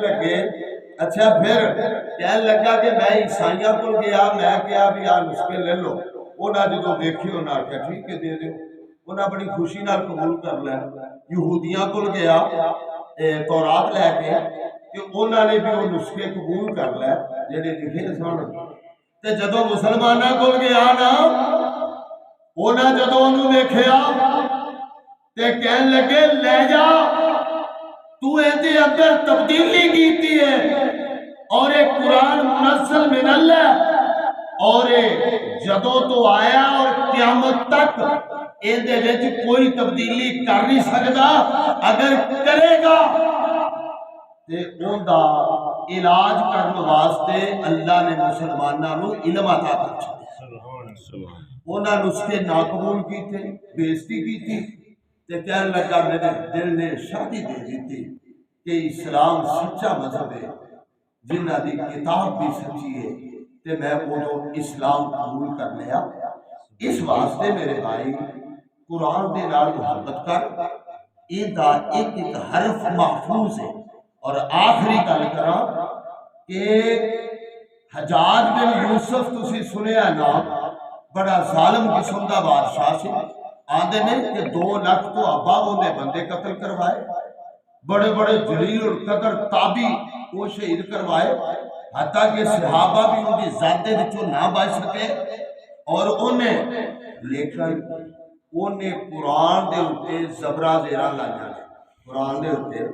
لگے اچھا پھر کہنے لگا کہ میں عیسائیاں کو گیا میں کیا بھی آ نسخے لے لو انہاں جدوں دیکھی انہاں آخیا ٹھیک ہے دے دیو انہاں بڑی خوشی نال قبول کر لیا یہودیاں کو گیا تورات لے کے کہ انہاں نے بھی وہ نسخے قبول کر لیا جڑے لکھے سن تے جدوں مسلماناں کول گیا نا انہاں جدوں انہوں دیکھیا تے کہن لگے لے جا تو ایدے اندر تبدیلی کیتی ہے اور ایک قرآن منزل من اللہ اور جدوں تو آیا اور قیامت تک ایدے وچ کوئی تبدیلی کر نہیں سکتا اگر کرے گا تے اوندا علاج کرنے واسطے اللہ نے مسلماناں نو علم عطا کر چھڈیا انہاں نسخے ناقبول کیتے بےزتی کیتی تے کہنے لگا میرے دل نے شادی دے دیتی کہ اسلام سچا مذہب ہے جنہ دی کتاب بھی سچی ہے تے میں وہ اسلام قبول کر لیا اس واسطے میرے بھائی قرآن دے نال محبت کر ایدہ ایک ایک حرف محفوظ ہے اور آخری گل کراں کہ حجاج بن یوسف تسی سنیا نا بڑا ظالم قسم دا بادشاہ سے آندے نے کہ 2 لاکھ تو ابا نے بندے قتل کروائے بڑے بڑے جلیل القدر تابی وہ شہید کروائے حتیٰ کہ صحابہ بھی ان کی ذاتے وچوں نہ بچ سکے اور انہیں لیکن انہیں قرآن دے اتے زبرہ زیرہ لائیاں نے قرآن دے اتے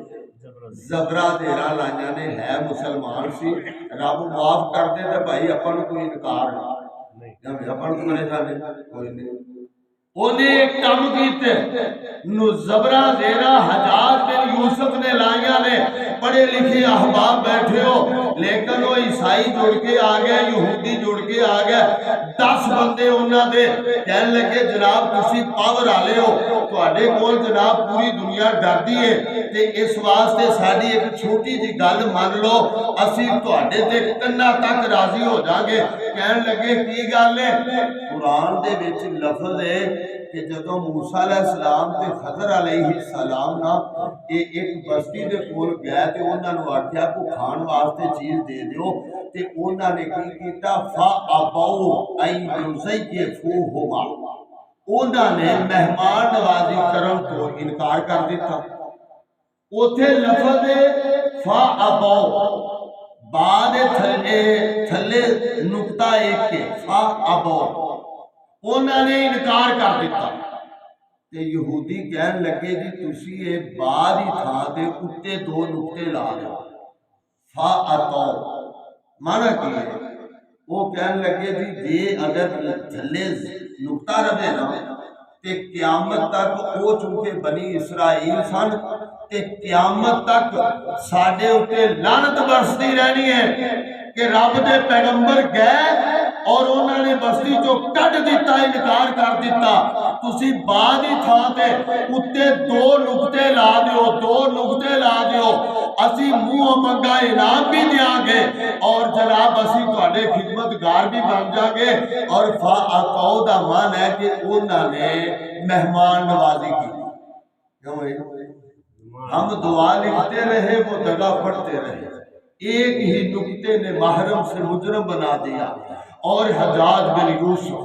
زبرہ زیرہ لائیاں نے ہے مسلمان سی رب معاف کر دے تے بھائی اپن کوئی انکار نہیں اپن کو کوئی نہیں انہیں ایک کام کیتے نو زبرہ زیرہ حجاج بن یوسف نے لائیاں نے پڑھے لکھے احباب بیٹھے ہو لیکن وہ عیسائی جڑ کے آگئے یہودی جڑ کے آگئے 10 بندے انہاں دے کہنے لگے جناب تسی پاور آلے ہو تو اڈے کول جناب پوری دنیا ڈر دیئے تے اس واسطے ساڑی ایک چھوٹی جی گل مان لو اسی تو اڈے تے کنہ تک راضی ہو جاگے کہنے لگے کی گل ہے قرآن دے وچ لفظ ہے کہ جدو موسیٰ علیہ السلام تے خضر علیہ السلام نا ایک بستی دے کول گئے تے انہاں نو آکھیا کو کھان واسطے چیز دے دیو تے انہاں نے کی کیتا فَأَبَوْا أَن يُزَيِّفُوهُمَا انہاں نے مہمان نوازی کرم تو انکار کر دیتا اوتھے لفظ فَأَبَوْا بعد تھلے نکتہ ایک کے فَأَبَوْا انہوں نے انکار کر دیتا تے یہودی کہن لگے جی تسی اے بعد ہی تھا تے اتے 2 نکتے لا دے فَأَتَوْا مانا کی ہے وہ کہن لگے جی اگر جھلے نکتہ رہے نا تے قیامت تک وہ چونکہ بنی اسرائیل سن تے قیامت تک ساڑھے اتے لعنت برستی رہنی ہے کہ رب دے پیغمبر گئے اور انہوں نے بستی جو کٹ دیتا انکار کر دیتا تسی بعد ہی تھا تے اتے 2 نکتے لا دیو 2 نکتے لا دیو اسی منہ منگا انعام بھی دیا گے اور جناب اسی تو اڈے خدمتگار بھی بن جا گے اور فَأَتَوْا دا مان ہے کہ انہوں نے مہمان نوازی کی ہم دعا لکھتے رہے وہ دگا پڑھتے رہے ایک ہی نکتے نے محرم سے مجرم بنا دیا اور حجاج بن یوسف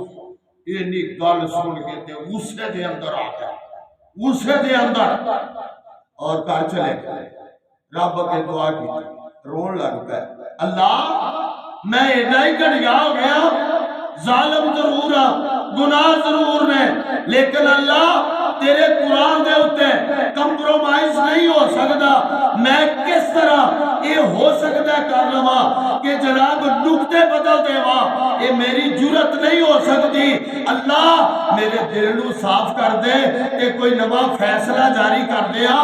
یہ گل سن کے تے غصے دے اندر آ گیا غصے دے اندر اور کر چلے گئے رب کے دعا کی رون لگ پہ اللہ میں ایڈا ہی گھڑیا ہو گیا ظالم ضرور گناہ ضرور نے لیکن اللہ تیرے قرآن دے ہوتے کمپرومائز نہیں ہو سکتا میں کس طرح یہ ہو سکتا ہے کر لوا کہ جناب نکتے بدل دے وا یہ میری جرت نہیں ہو سکتی اللہ میرے دل نو صاف کر دے کہ کوئی نوا فیصلہ جاری کر دیا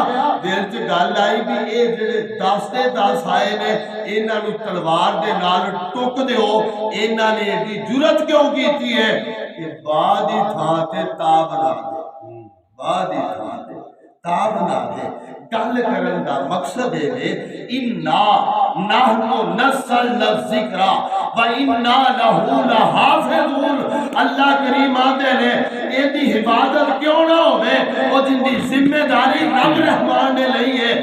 دل چ گل آئی بھی اے جڑے 10 آئے نے انہاں نو تلوار دے نال ٹک دیو انہاں نے ایڈی جرت کیوں کیتی ہے کہ بعد ہی تھا تے تاب نہ دے بعد ہی تھا تے تاب نہ دے گل کرن دا مقصد ہے اِنَّا نَحْنُ نَزَّلْنَا الذِّکْرَ وَإِنَّا لَهُ لَحَافِظُونَ۔ اللہ کریم آتے نے یہ دی حفاظت کیوں نہ ہوئے، وہ جن دی ذمہ داری رب رحمان نے لئی ہے۔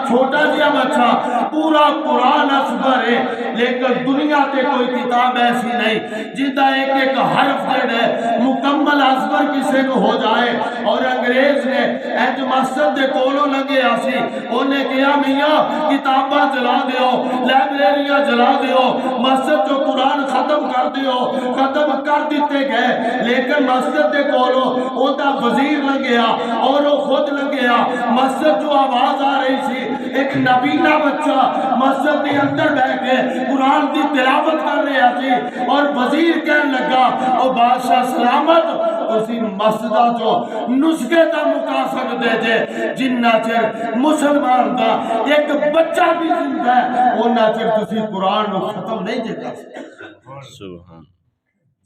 چھوٹا جیا بچہ پورا قرآن اصبر ہے، لیکن دنیا تے کوئی کتاب ایسی نہیں جدہ ایک ایک حرف جڑے مکمل اصبر کسے کو ہو جائے۔ اور انگریز نے ایج مسجد دے کولوں لگے آسی، انہیں کیا میاں کتاباں جلا دیو، لائبریریاں جلا دیو، مسجد جو قرآن ختم کر دیو، ختم کر دیتے گئے۔ لیکن مسجد دے کولوں وہ دا وزیر لگیا اور وہ خود لگیا۔ مسجد جو آواز آ رہی سی، ایک نبینا بچہ مسجد کے اندر بیٹھ کے قرآن کی تلاوت کر رہا تھی، اور وزیر کہنے لگا او بادشاہ سلامت اسی مسجدہ جو نسخے تا مکا سکتے جے، جنہ چر مسلمان دا ایک بچہ بھی زندہ ہے انہ چر تسی قرآن ختم نہیں جے کر سکتے۔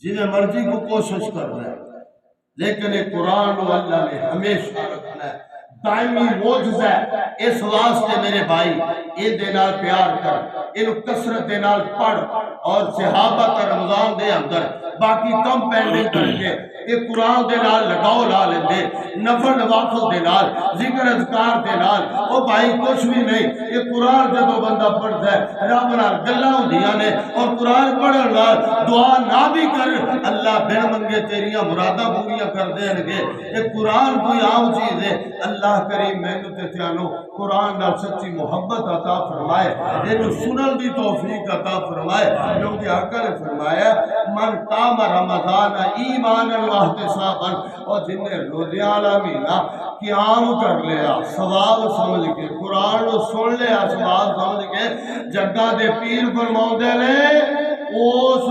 جنہیں مرضی کو کوشش کر رہے ہیں، لیکن یہ قرآن و اللہ نے ہمیشہ رکھنا ہے، دائمی موجزہ ہے۔ اس واسطے میرے بھائی یہ دینال پیار کر، ان کسرت دینال پڑھ، اور صحابہ کا رمضان دے اندر باقی کم پینڈنگ کر کے یہ قرآن دے نال لگاؤ لا لیندے، نفل نوافل دے نال، ذکر اذکار دے نال۔ او بھائی کچھ بھی نہیں، یہ قرآن جب بندہ پڑھتا ہے رب نال گلاں ہوندیاں نے، اور قرآن پڑھن نال دعا نہ بھی کر اللہ بن منگے تیریاں مراداں پوریاں کر دین گے۔ یہ قرآن کوئی عام چیز ہے۔ اللہ کریم مینوں تے تانوں قرآن نال سچی محبت عطا فرمائے، اینو سنن دی توفیق عطا فرمائے، کیونکہ آقا نے فرمایا من قام رمضان ایمان واحتسابا، اور جن نے روزے والا مہینہ قیام کر لیا ثواب سمجھ کے، قرآن کو سن لیا ثواب سمجھ کے، جگہ دے پیر فرماؤندے نے اس